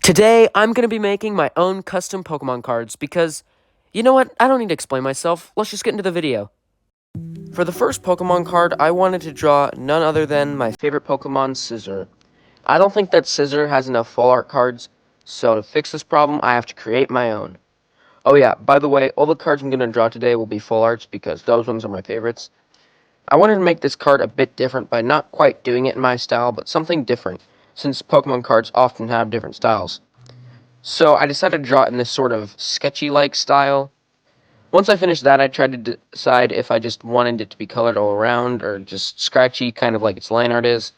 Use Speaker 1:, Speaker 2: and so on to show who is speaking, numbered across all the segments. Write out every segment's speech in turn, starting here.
Speaker 1: Today, I'm going to be making my own custom Pokemon cards because, you know what, I don't need to explain myself, let's just get into the video. For the first Pokemon card, I wanted to draw none other than my favorite Pokemon, Scizor. I don't think that Scizor has enough full art cards, so to fix this problem, I have to create my own. Oh yeah, by the way, all the cards I'm going to draw today will be full arts because those ones are my favorites. I wanted to make this card a bit different by not quite doing it in my style, but something different, since Pokemon cards often have different styles. So I decided to draw it in this sort of sketchy-like style. Once I finished that, I tried to decide if I just wanted it to be colored all around or just scratchy, kind of like its line art is.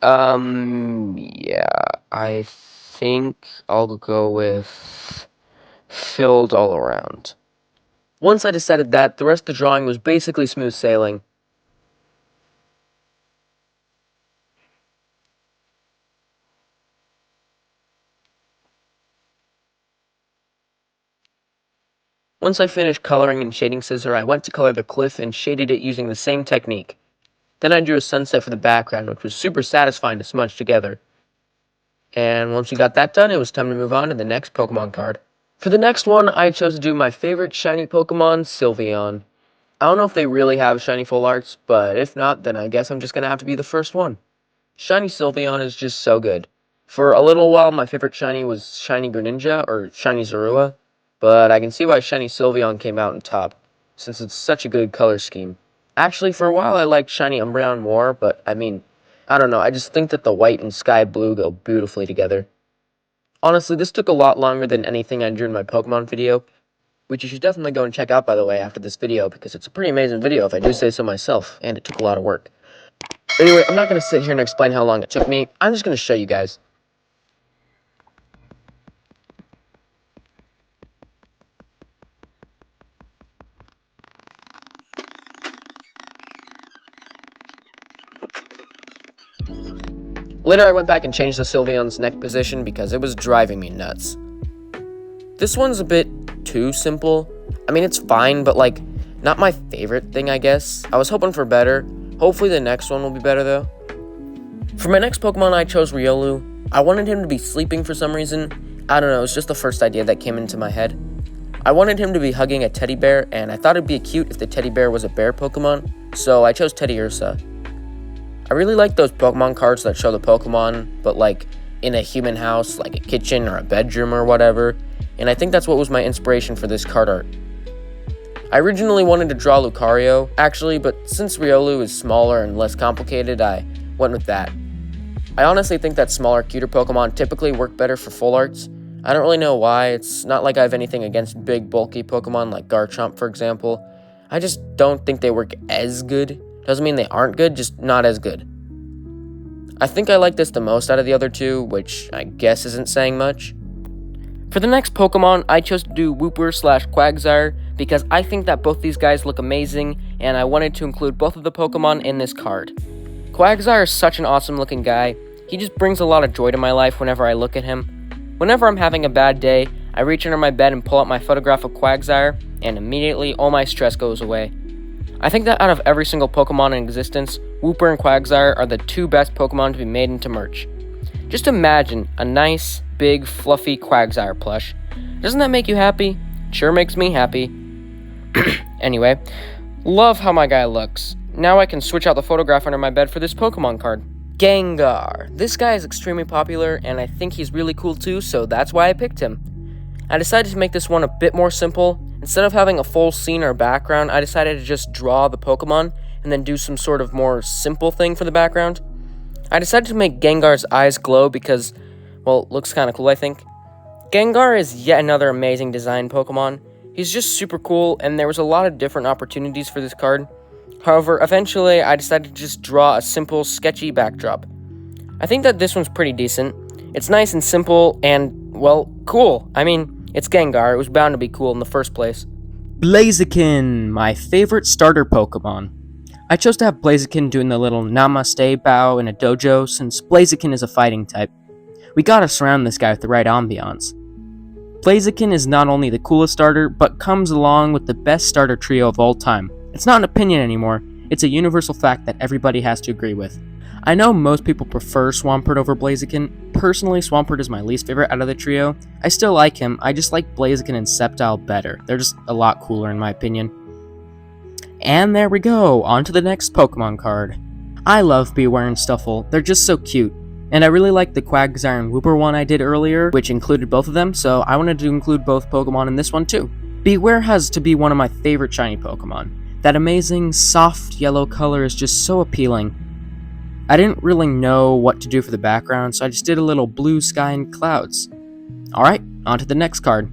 Speaker 1: Yeah, I think I'll go with filled all around. Once I decided that, the rest of the drawing was basically smooth sailing. Once I finished coloring and shading Scizor, I went to color the cliff and shaded it using the same technique. Then I drew a sunset for the background, which was super satisfying to smudge together. And once we got that done, it was time to move on to the next Pokemon card. For the next one, I chose to do my favorite shiny Pokemon, Sylveon. I don't know if they really have shiny full arts, but if not, then I guess I'm just gonna have to be the first one. Shiny Sylveon is just so good. For a little while, my favorite shiny was Shiny Greninja, or Shiny Zorua, but I can see why Shiny Sylveon came out on top, since it's such a good color scheme. Actually, for a while I liked Shiny Umbreon more, but I don't know, I just think that the white and sky blue go beautifully together. Honestly, this took a lot longer than anything I drew in my Pokemon video, which you should definitely go and check out, by the way, after this video, because it's a pretty amazing video if I do say so myself, and it took a lot of work. Anyway, I'm not going to sit here and explain how long it took me, I'm just going to show you guys. Later I went back and changed the Sylveon's neck position because it was driving me nuts. This one's a bit too simple. I mean, it's fine, but like, not my favorite thing, I guess. I was hoping for better. Hopefully the next one will be better, though. For my next Pokemon, I chose Riolu. I wanted him to be sleeping for some reason. I don't know, it was just the first idea that came into my head. I wanted him to be hugging a teddy bear, and I thought it'd be cute if the teddy bear was a bear Pokemon, so I chose Teddy Ursa. I really like those Pokemon cards that show the Pokemon, but like in a human house, like a kitchen or a bedroom or whatever, and I think that's what was my inspiration for this card art. I originally wanted to draw Lucario, actually, but since Riolu is smaller and less complicated, I went with that. I honestly think that smaller, cuter Pokemon typically work better for full arts. I don't really know why. It's not like I have anything against big, bulky Pokemon like Garchomp, for example. I just don't think they work as good. Doesn't mean they aren't good, just not as good. I think I like this the most out of the other two, which I guess isn't saying much. For the next Pokemon, I chose to do Wooper/Quagsire because I think that both these guys look amazing, and I wanted to include both of the Pokemon in this card. Quagsire is such an awesome looking guy. He just brings a lot of joy to my life whenever I look at him. Whenever I'm having a bad day, I reach under my bed and pull out my photograph of Quagsire, and immediately all my stress goes away. I think that out of every single Pokemon in existence, Wooper and Quagsire are the two best Pokemon to be made into merch. Just imagine a nice, big, fluffy Quagsire plush. Doesn't that make you happy? It sure makes me happy. Anyway, love how my guy looks. Now I can switch out the photograph under my bed for this Pokemon card. Gengar. This guy is extremely popular, and I think he's really cool too, so that's why I picked him. I decided to make this one a bit more simple. Instead of having a full scene or background, I decided to just draw the Pokemon and then do some sort of more simple thing for the background. I decided to make Gengar's eyes glow because, well, it looks kind of cool, I think. Gengar is yet another amazing design Pokemon. He's just super cool, and there was a lot of different opportunities for this card. However, eventually, I decided to just draw a simple, sketchy backdrop. I think that this one's pretty decent. It's nice and simple and, well, cool. I mean, it's Gengar, it was bound to be cool in the first place.
Speaker 2: Blaziken, my favorite starter Pokemon. I chose to have Blaziken doing the little namaste bow in a dojo since Blaziken is a fighting type. We gotta surround this guy with the right ambiance. Blaziken is not only the coolest starter, but comes along with the best starter trio of all time. It's not an opinion anymore, it's a universal fact that everybody has to agree with. I know most people prefer Swampert over Blaziken. Personally, Swampert is my least favorite out of the trio. I still like him, I just like Blaziken and Sceptile better. They're just a lot cooler in my opinion. And there we go, on to the next Pokemon card. I love Bewear and Stuffle, they're just so cute. And I really like the Quagsire and Wooper one I did earlier, which included both of them, so I wanted to include both Pokemon in this one too. Bewear has to be one of my favorite shiny Pokemon. That amazing, soft yellow color is just so appealing. I didn't really know what to do for the background, so I just did a little blue sky and clouds. Alright, on to the next card.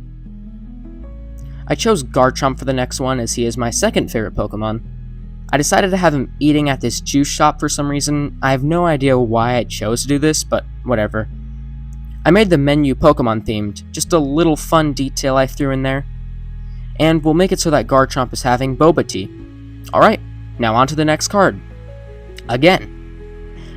Speaker 2: I chose Garchomp for the next one as he is my second favorite Pokemon. I decided to have him eating at this juice shop for some reason. I have no idea why I chose to do this, but whatever. I made the menu Pokemon themed, just a little fun detail I threw in there. And we'll make it so that Garchomp is having boba tea. Alright, now on to the next card. Again.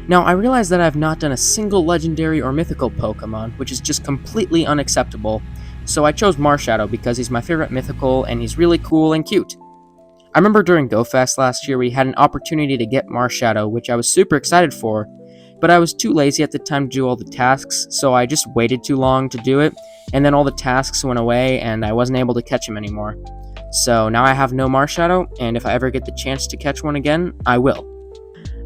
Speaker 2: Now I realize that I have not done a single legendary or mythical Pokemon, which is just completely unacceptable, so I chose Marshadow because he's my favorite mythical and he's really cool and cute. I remember during GoFest last year we had an opportunity to get Marshadow, which I was super excited for, but I was too lazy at the time to do all the tasks, so I just waited too long to do it, and then all the tasks went away and I wasn't able to catch him anymore. So now I have no Marshadow, and if I ever get the chance to catch one again, I will.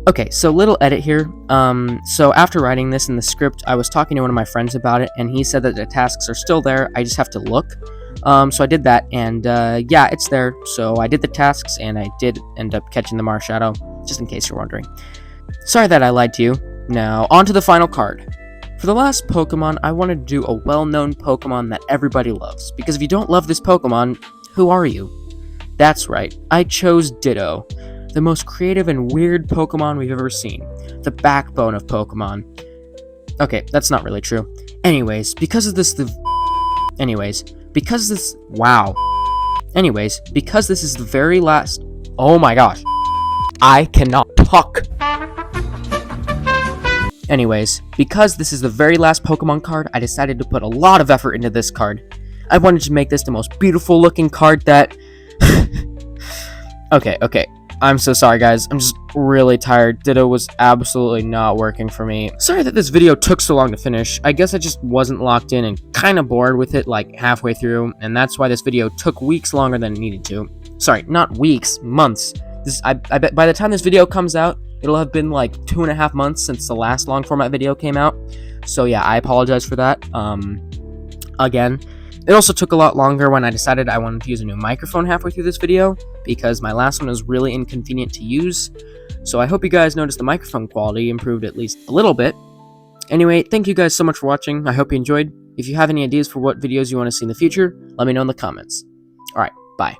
Speaker 2: Okay, so little edit here. So after writing this in the script, I was talking to one of my friends about it, and he said that the tasks are still there, I just have to look. So I did that, and yeah, it's there. So I did the tasks, and I did end up catching the Marshadow, just in case you're wondering. Sorry that I lied to you. Now, on to the final card. For the last Pokemon, I wanted to do a well-known Pokemon that everybody loves, because if you don't love this Pokemon, who are you? That's right, I chose Ditto, the most creative and weird Pokemon we've ever seen, the backbone of Pokemon. Okay, that's not really true. Anyways, because this is the very last... Oh my gosh. I cannot talk. Anyways, because this is the very last Pokemon card, I decided to put a lot of effort into this card. I wanted to make this the most beautiful looking card that... Okay. I'm so sorry, guys. I'm just really tired. Ditto was absolutely not working for me. Sorry that this video took so long to finish. I guess I just wasn't locked in and kind of bored with it like halfway through, and that's why this video took weeks longer than it needed to. Sorry, not weeks, months. I bet by the time this video comes out, it'll have been like 2.5 months since the last long format video came out. So yeah, I apologize for that. Again. It also took a lot longer when I decided I wanted to use a new microphone halfway through this video, because my last one was really inconvenient to use, so I hope you guys noticed the microphone quality improved at least a little bit. Anyway, thank you guys so much for watching, I hope you enjoyed. If you have any ideas for what videos you want to see in the future, let me know in the comments. Alright, bye.